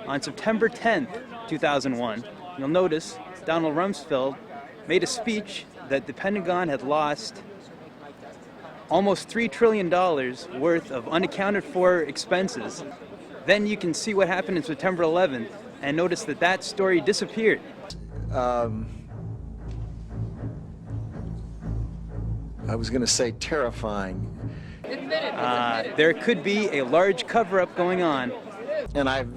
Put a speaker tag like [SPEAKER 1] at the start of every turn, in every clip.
[SPEAKER 1] on September 10th, 2001, you'll notice Donald Rumsfeld made a speech that the Pentagon had lost almost $3 trillion worth of unaccounted for expenses. Then you can see what happened in September 11th and notice that that story disappeared.
[SPEAKER 2] I was going to say terrifying.
[SPEAKER 1] There could be a large cover-up going on.
[SPEAKER 2] And I've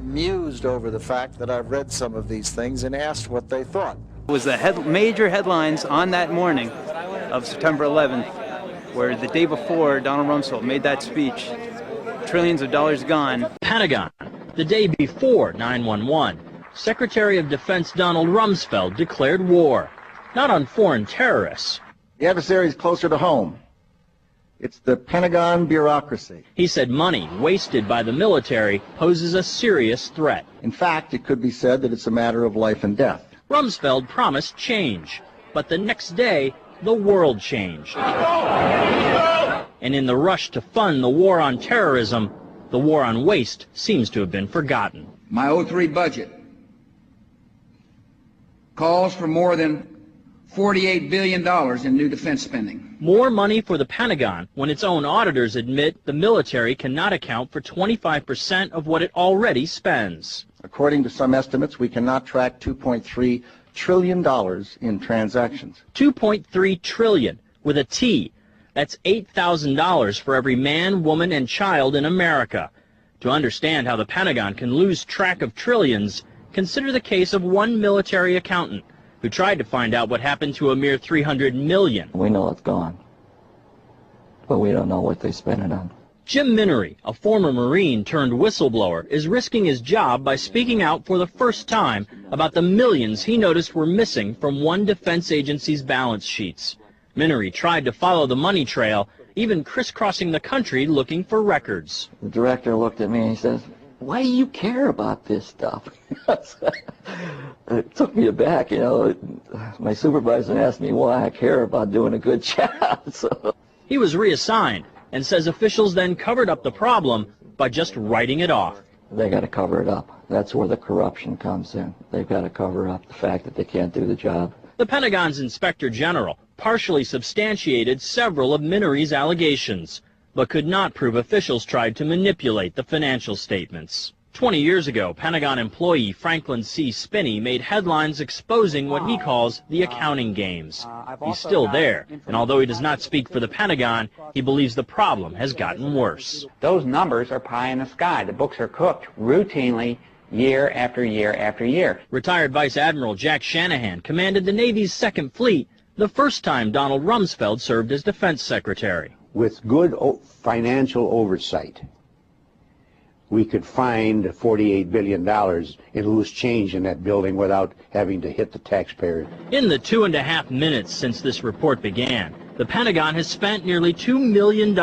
[SPEAKER 2] mused over the fact that I've read some of these things and asked what they thought.
[SPEAKER 1] It was the major headlines on that morning of September 11th, where the day before Donald Rumsfeld made that speech, trillions of dollars gone.
[SPEAKER 3] Pentagon, the day before 9/11, Secretary of Defense Donald Rumsfeld declared war, not on foreign terrorists.
[SPEAKER 4] The adversary is closer to home. It's the Pentagon bureaucracy.
[SPEAKER 3] He said money wasted by the military poses a serious threat.
[SPEAKER 4] In fact, it could be said that it's a matter of life and death.
[SPEAKER 3] Rumsfeld promised change, but the next day, the world changed. And in the rush to fund the war on terrorism, the war on waste seems to have been forgotten.
[SPEAKER 5] My 03 budget calls for more than $48 billion in new defense spending.
[SPEAKER 3] More money for the Pentagon when its own auditors admit the military cannot account for 25% of what it already spends.
[SPEAKER 4] According to some estimates, we cannot track $2.3 trillion in transactions.
[SPEAKER 3] $2.3 trillion with a T. That's $8,000 for every man, woman, and child in America. To understand how the Pentagon can lose track of trillions, consider the case of one military accountant who tried to find out what happened to a mere $300 million.
[SPEAKER 6] We know it's gone, but we don't know what they spent it on.
[SPEAKER 3] Jim Minery, a former Marine turned whistleblower, is risking his job by speaking out for the first time about the millions he noticed were missing from one defense agency's balance sheets. Minery tried to follow the money trail, even crisscrossing the country looking for records.
[SPEAKER 6] The director looked at me and he says, "Why do you care about this stuff?" It took me aback, you know. My supervisor asked me why I care about doing a good job. So.
[SPEAKER 3] He was reassigned and says officials then covered up the problem by just writing it off.
[SPEAKER 6] They got to cover it up. That's where the corruption comes in. They've got to cover up the fact that they can't do the job.
[SPEAKER 3] The Pentagon's Inspector General partially substantiated several of Minery's allegations, but could not prove officials tried to manipulate the financial statements. 20 years ago, Pentagon employee Franklin C. Spinney made headlines exposing what he calls the accounting games. He's still there, and although he does not speak for the Pentagon, he believes the problem has gotten worse.
[SPEAKER 7] Those numbers are pie in the sky. The books are cooked routinely year after year after year.
[SPEAKER 3] Retired Vice Admiral Jack Shanahan commanded the Navy's Second Fleet the first time Donald Rumsfeld served as Defense Secretary.
[SPEAKER 8] With good financial oversight, we could find $48 billion in loose change in that building without having to hit the taxpayer.
[SPEAKER 3] In the 2.5 minutes since this report began, the Pentagon has spent nearly $2 million,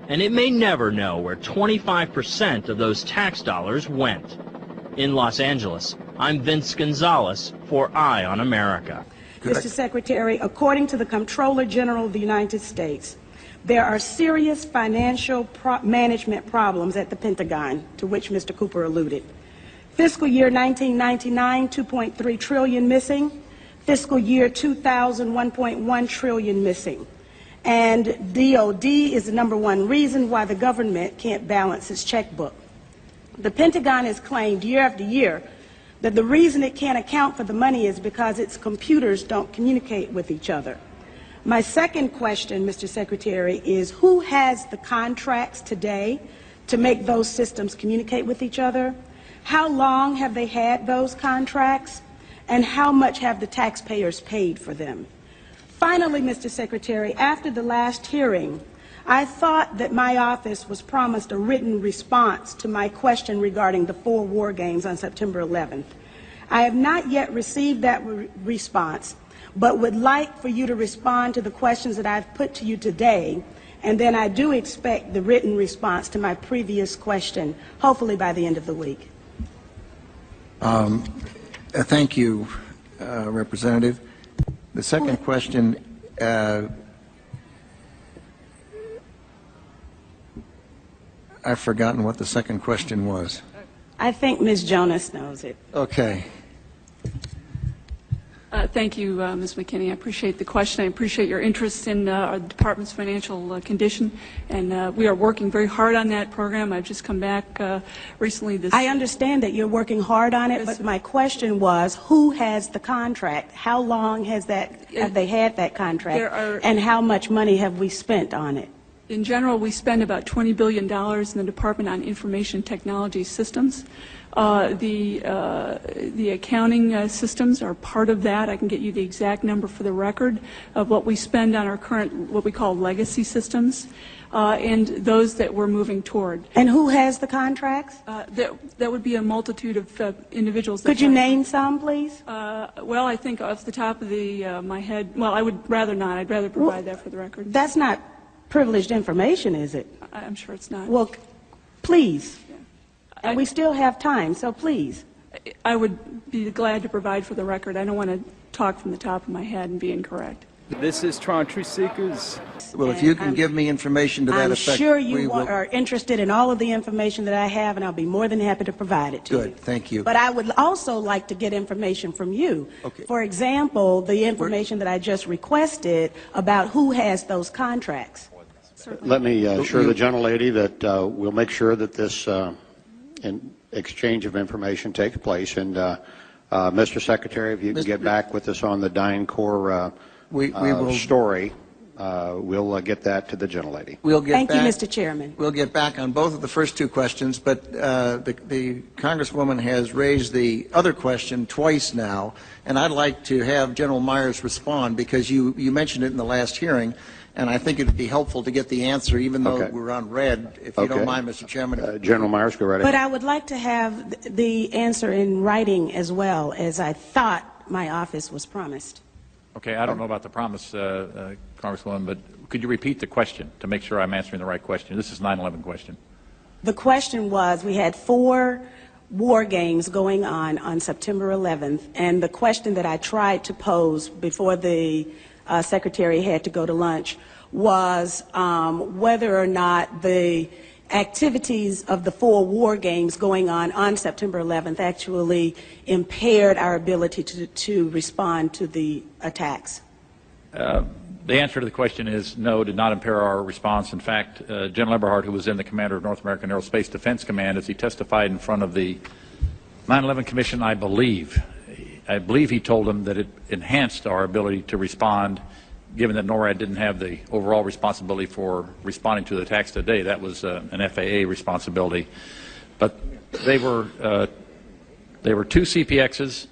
[SPEAKER 3] and it may never know where 25% of those tax dollars went. In Los Angeles, I'm Vince Gonzalez for Eye on America.
[SPEAKER 9] Mr. Secretary, according to the Comptroller General of the United States, there are serious financial management problems at the Pentagon, to which Mr. Cooper alluded. Fiscal year 1999, $2.3 trillion missing. Fiscal year 2000, $1.1 trillion missing. And DOD is the #1 reason why the government can't balance its checkbook. The Pentagon has claimed year after year that the reason it can't account for the money is because its computers don't communicate with each other. My second question, Mr. Secretary, is who has the contracts today to make those systems communicate with each other? How long have they had those contracts? And how much have the taxpayers paid for them? Finally, Mr. Secretary, after the last hearing, I thought that my office was promised a written response to my question regarding the 4 war games on September 11th. I have not yet received that response, but would like for you to respond to the questions that I've put to you today, and then I do expect the written response to my previous question, hopefully by the end of the week.
[SPEAKER 2] Thank you, Representative. The second question, I've forgotten what the second question was.
[SPEAKER 9] I think Ms. Jonas knows it.
[SPEAKER 2] Okay.
[SPEAKER 10] Thank you, Ms. McKinney. I appreciate the question. I appreciate your interest in our department's financial condition, and we are working very hard on that program. I've just come back recently.
[SPEAKER 9] I understand that you're working hard on it, but my question was, who has the contract? How long have they had that contract, and how much money have we spent on it?
[SPEAKER 10] In general, we spend about $20 billion in the Department on Information Technology Systems. The accounting systems are part of that. I can get you the exact number for the record of what we spend on our current, what we call legacy systems, and those that we're moving toward.
[SPEAKER 9] And who has the contracts?
[SPEAKER 10] That would be a multitude of individuals.
[SPEAKER 9] Could you name some, please?
[SPEAKER 10] Well, I think off the top of my head, well, I would rather not. I'd rather provide that for the record.
[SPEAKER 9] That's not privileged information, is it?
[SPEAKER 10] I'm sure it's not.
[SPEAKER 9] Well, please. And we still have time, so please.
[SPEAKER 10] I would be glad to provide for the record. I don't want to talk from the top of my head and be incorrect.
[SPEAKER 1] This is Toronto Truth Seekers.
[SPEAKER 2] Well, if you can give me information to that effect,
[SPEAKER 9] I'm sure you are interested in all of the information that I have, and I'll be more than happy to provide it to you.
[SPEAKER 2] Good, thank you.
[SPEAKER 9] But I would also like to get information from you.
[SPEAKER 2] Okay.
[SPEAKER 9] For example, the information that I just requested about who has those contracts.
[SPEAKER 11] Let me assure the gentlelady that we'll make sure that this exchange of information takes place. And Mr. Secretary, if you can get back with us on the DynCorp story, we'll get that to the gentlelady.
[SPEAKER 9] Thank you, Mr. Chairman.
[SPEAKER 2] We'll get back on both of the first two questions, but the Congresswoman has raised the other question twice now, and I'd like to have General Myers respond because you mentioned it in the last hearing. And I think it would be helpful to get the answer, even though we're on red, if you don't mind, Mr. Chairman.
[SPEAKER 11] General Myers, go right ahead.
[SPEAKER 9] But I would like to have the answer in writing as well, as I thought my office was promised.
[SPEAKER 12] Okay, I don't know about the promise, Congresswoman, but could you repeat the question to make sure I'm answering the right question? This is 9/11 question.
[SPEAKER 9] The question was, we had 4 war games going on September 11th, and the question that I tried to pose before the Secretary had to go to lunch was whether or not the activities of the 4 war games going on September 11th actually impaired our ability to respond to the attacks.
[SPEAKER 12] The answer to the question is no, did not impair our response. In fact, General Eberhard, who was then the commander of North American Aerospace Defense Command, as he testified in front of the 9/11 Commission, I believe he told them that it enhanced our ability to respond, given that NORAD didn't have the overall responsibility for responding to the attacks today. That was an FAA responsibility. But they were 2 CPXs.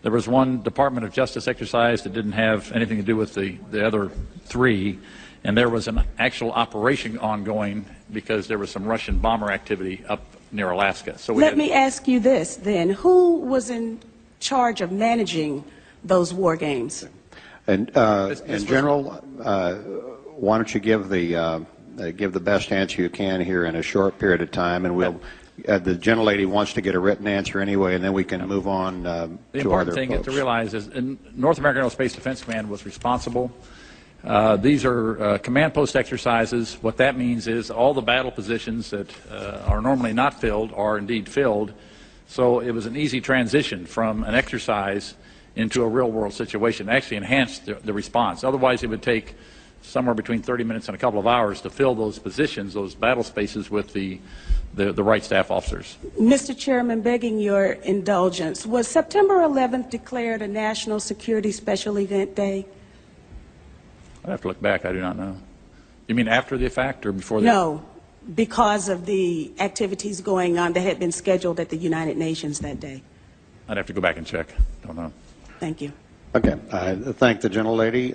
[SPEAKER 12] There was 1 Department of Justice exercise that didn't have anything to do with the other 3. And there was an actual operation ongoing because there was some Russian bomber activity up near Alaska. So
[SPEAKER 9] let me ask you this then. Who was in charge of managing those war games?
[SPEAKER 11] And General, why don't you give the best answer you can here in a short period of time, and we'll. The gentlelady wants to get a written answer anyway, and then we can move on to other folks.
[SPEAKER 12] The important thing to realize is North American Aerospace Defense Command was responsible. These are command post exercises. What that means is all the battle positions that are normally not filled are indeed filled. So it was an easy transition from an exercise into a real-world situation. It actually enhanced the response. Otherwise, it would take somewhere between 30 minutes and a couple of hours to fill those positions, those battle spaces, with the right staff officers.
[SPEAKER 9] Mr. Chairman, begging your indulgence, was September 11th declared a National Security Special Event Day?
[SPEAKER 12] I'd have to look back. I do not know. You mean after the fact or before the
[SPEAKER 9] No, because of the activities going on that had been scheduled at the United Nations that day.
[SPEAKER 12] I'd have to go back and check. Don't know.
[SPEAKER 9] Thank you.
[SPEAKER 11] Okay. I thank the gentlelady.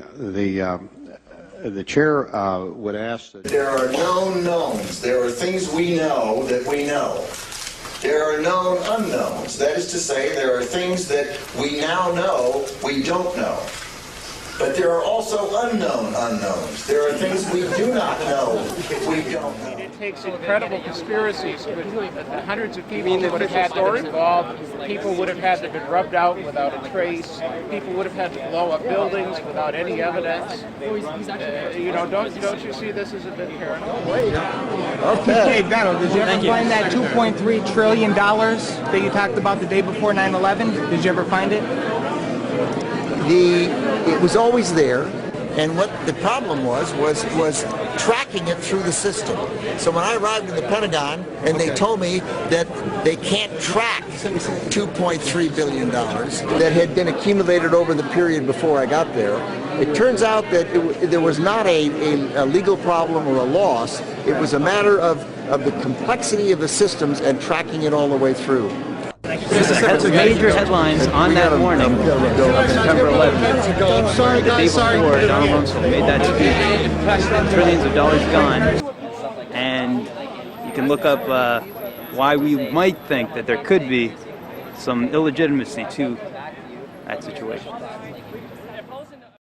[SPEAKER 11] The chair would ask that
[SPEAKER 2] there are known knowns. There are things we know that we know. There are known unknowns. That is to say, there are things that we now know we don't know. But there are also unknown unknowns. There are things we do not know. We don't know.
[SPEAKER 13] It takes incredible conspiracies with hundreds of people who would have had to be involved. People would have had to have been rubbed out without a trace. People would have had to blow up buildings without any evidence. You know, don't you see this as a bit paranoid?
[SPEAKER 14] Okay. Hey, Donald, did you ever find that $2.3 trillion that you talked about the day before 9/11? Did you ever find it?
[SPEAKER 2] It was always there, and what the problem was tracking it through the system. So when I arrived in the Pentagon and they told me that they can't track $2.3 billion that had been accumulated over the period before I got there, it turns out that there was not a legal problem or a loss. It was a matter of the complexity of the systems and tracking it all the way through.
[SPEAKER 1] Major headlines on that morning of September 11th. The day before, Donald Rumsfeld made that speech, trillions of dollars gone, and you can look up why we might think that there could be some illegitimacy to that situation.